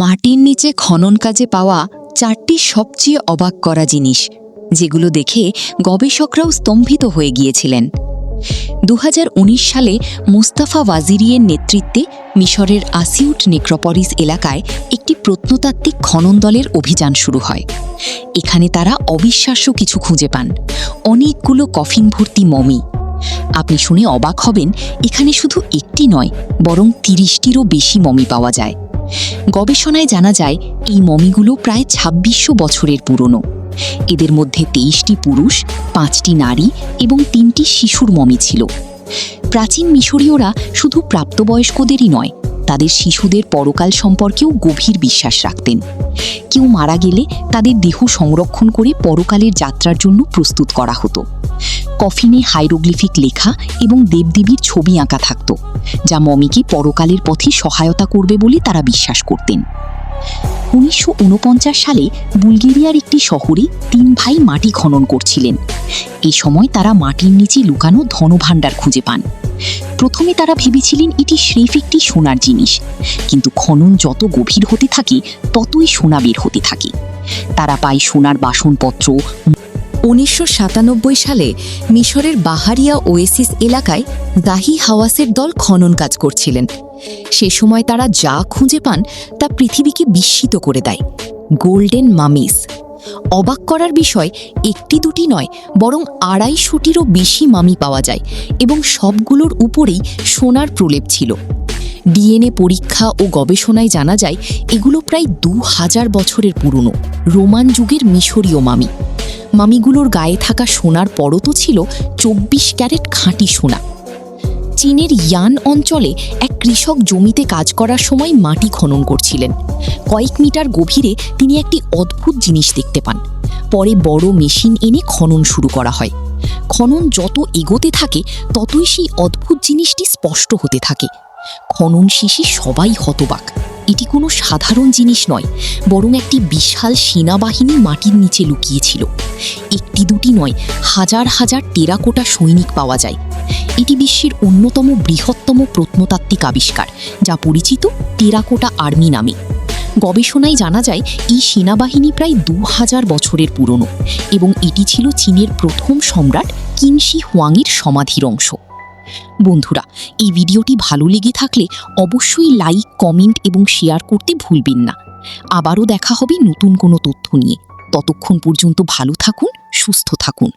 মাটির নিচে খনন কাজে পাওয়া 4টি সবচেয়ে অবাক করা জিনিস, যেগুলো দেখে গবেষকরাও স্তম্ভিত হয়ে গিয়েছিলেন। 2019 সালে মোস্তাফা ওয়াজিরিয়ের নেতৃত্বে মিশরের আসিউট নেক্রোপলিস এলাকায় একটি প্রত্নতাত্ত্বিক খনন দলের অভিযান শুরু হয়। এখানে তারা অবিশ্বাস্য কিছু খুঁজে পান, অনেকগুলো কফিন ভর্তি মমি। আপনি শুনে অবাক হবেন, এখানে শুধু একটি নয়, বরং 30টিরও বেশি মমি পাওয়া যায়। গবেষণায় জানা যায় এই মমিগুলো প্রায় 2600 বছরের পুরনো। এদের মধ্যে 23টি পুরুষ, 5টি নারী এবং 3টি শিশুর মমি ছিল। প্রাচীন মিশরীয়রা শুধু প্রাপ্তবয়স্কদেরই নয়, তাদের শিশুদের পরকাল সম্পর্কেও গভীর বিশ্বাস রাখতেন। কেউ মারা গেলে তাদের দেহ সংরক্ষণ করে পরকালের যাত্রার জন্য প্রস্তুত করা হতো। কফিনে হাইরোগ্লিফিক লেখা এবং দেবদেবীর ছবি আঁকা থাকত, যা মমিকে পরকালের পথে সহায়তা করবে বলে তারা বিশ্বাস করতেন। 1949 সালে বুলগেরিয়ার একটি শহরে 3 ভাই মাটি খনন করছিলেন। এই সময় তারা মাটির নিচে লুকানো ধনভাণ্ডার খুঁজে পান। প্রথমে তারা ভেবেছিলেন এটি স্রেফ একটি সোনার জিনিস, কিন্তু খনন যত গভীর হতে থাকে ততই সোনা বের হতে থাকে। তারা পায় সোনার বাসনপত্র। 1997 সালে মিশরের বাহারিয়া ওয়েসিস এলাকায় দাহি হাওয়াসের দল খনন কাজ করছিলেন। সে সময় তারা যা খুঁজে পান তা পৃথিবীকে বিস্মিত করে দেয়। গোল্ডেন মামিস। অবাক করার বিষয়, একটি দুটি নয়, বরং 250টিরও বেশি মামি পাওয়া যায় এবং সবগুলোর উপরেই সোনার প্রলেপ ছিল। ডিএনএ পরীক্ষা ও গবেষণায় জানা যায় এগুলো প্রায় 2000 বছরের পুরনো রোমান যুগের মিশরীয় মামি। মামিগুলোর গায়ে থাকা সোনার পরতও ছিল 24 ক্যারেট খাঁটি সোনা। চীনের ইয়ান অঞ্চলে এক কৃষক জমিতে কাজ করার সময় মাটি খনন করছিলেন। কয়েক মিটার গভীরে তিনি একটি অদ্ভুত জিনিস দেখতে পান। পরে বড় মেশিন এনে খনন শুরু করা হয়। খনন যত এগোতে থাকে ততই সেই অদ্ভুত জিনিসটি স্পষ্ট হতে থাকে। খনন শেষে সবাই হতবাক। এটি কোনো সাধারণ জিনিস নয়, বরং একটি বিশাল সেনাবাহিনী মাটির নিচে লুকিয়েছিল। একটি দুটি নয়, হাজার হাজার টেরাকোটা সৈনিক পাওয়া যায়। এটি বিশ্বের অন্যতম বৃহত্তম প্রত্নতাত্ত্বিক আবিষ্কার, যা পরিচিত টেরাকোটা আর্মি নামে। গবেষণায় জানা যায় এই সেনাবাহিনী প্রায় 2000 বছরের পুরনো এবং এটি ছিল চীনের প্রথম সম্রাট কিনশি হুয়াংয়ের সমাধির অংশ। বন্ধুরা, এই ভিডিওটি ভালো লেগে থাকলে অবশ্যই লাইক, কমেন্ট এবং শেয়ার করতে ভুলবেন না। আবারও দেখা হবে নতুন কোনো তথ্য নিয়ে। ততক্ষণ পর্যন্ত ভালো থাকুন, সুস্থ থাকুন।